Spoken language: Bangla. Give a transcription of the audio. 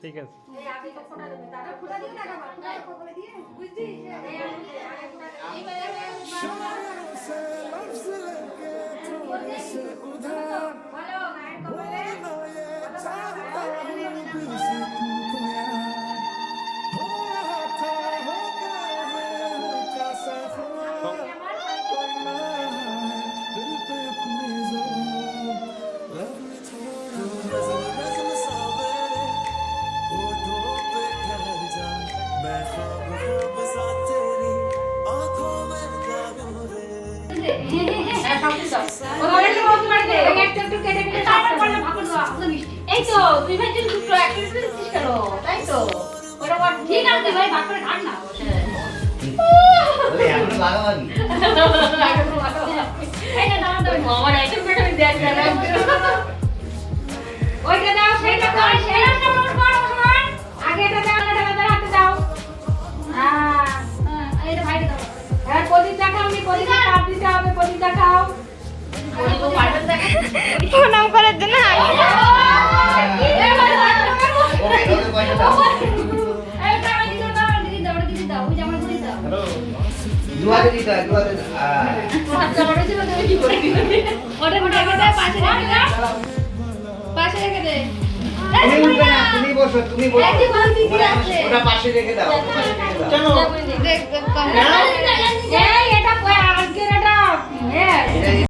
ঠিক আছে। এই আগে তো ফোটা দেবে, তারা ফোটা দিও না বাবা, ফোটা কপালে দিয়ে, বুঝলি? এই আগে ফোটা দে। ভালো গায়ের কপালে এই তো তুই ভাই যদি দুটো একটা দিচ্ছিস কেন তাই তো ওটা ঠিক আছে ভাই ভাগ করে খান না বসে এখন লাগাবানি এই না দাও দাও আমার আইটেম করে আমি দেখ না ওইটা দাও সেইটা দাও সেইটা মোট বড় সমান আগে এটা দাও এটা দাও হাতে দাও হ্যাঁ এইটা ভাইটা দাও আর প্রদীপ দেখাও নি প্রদীপ কাট দিতে হবে প্রদীপ দেখাও প্রদীপ পারবেন দেখা প্রণাম করার জন্য তুমি বসো তুমি বসো ওটা পাশে রেখে দাও কেন এটা আজকের এটা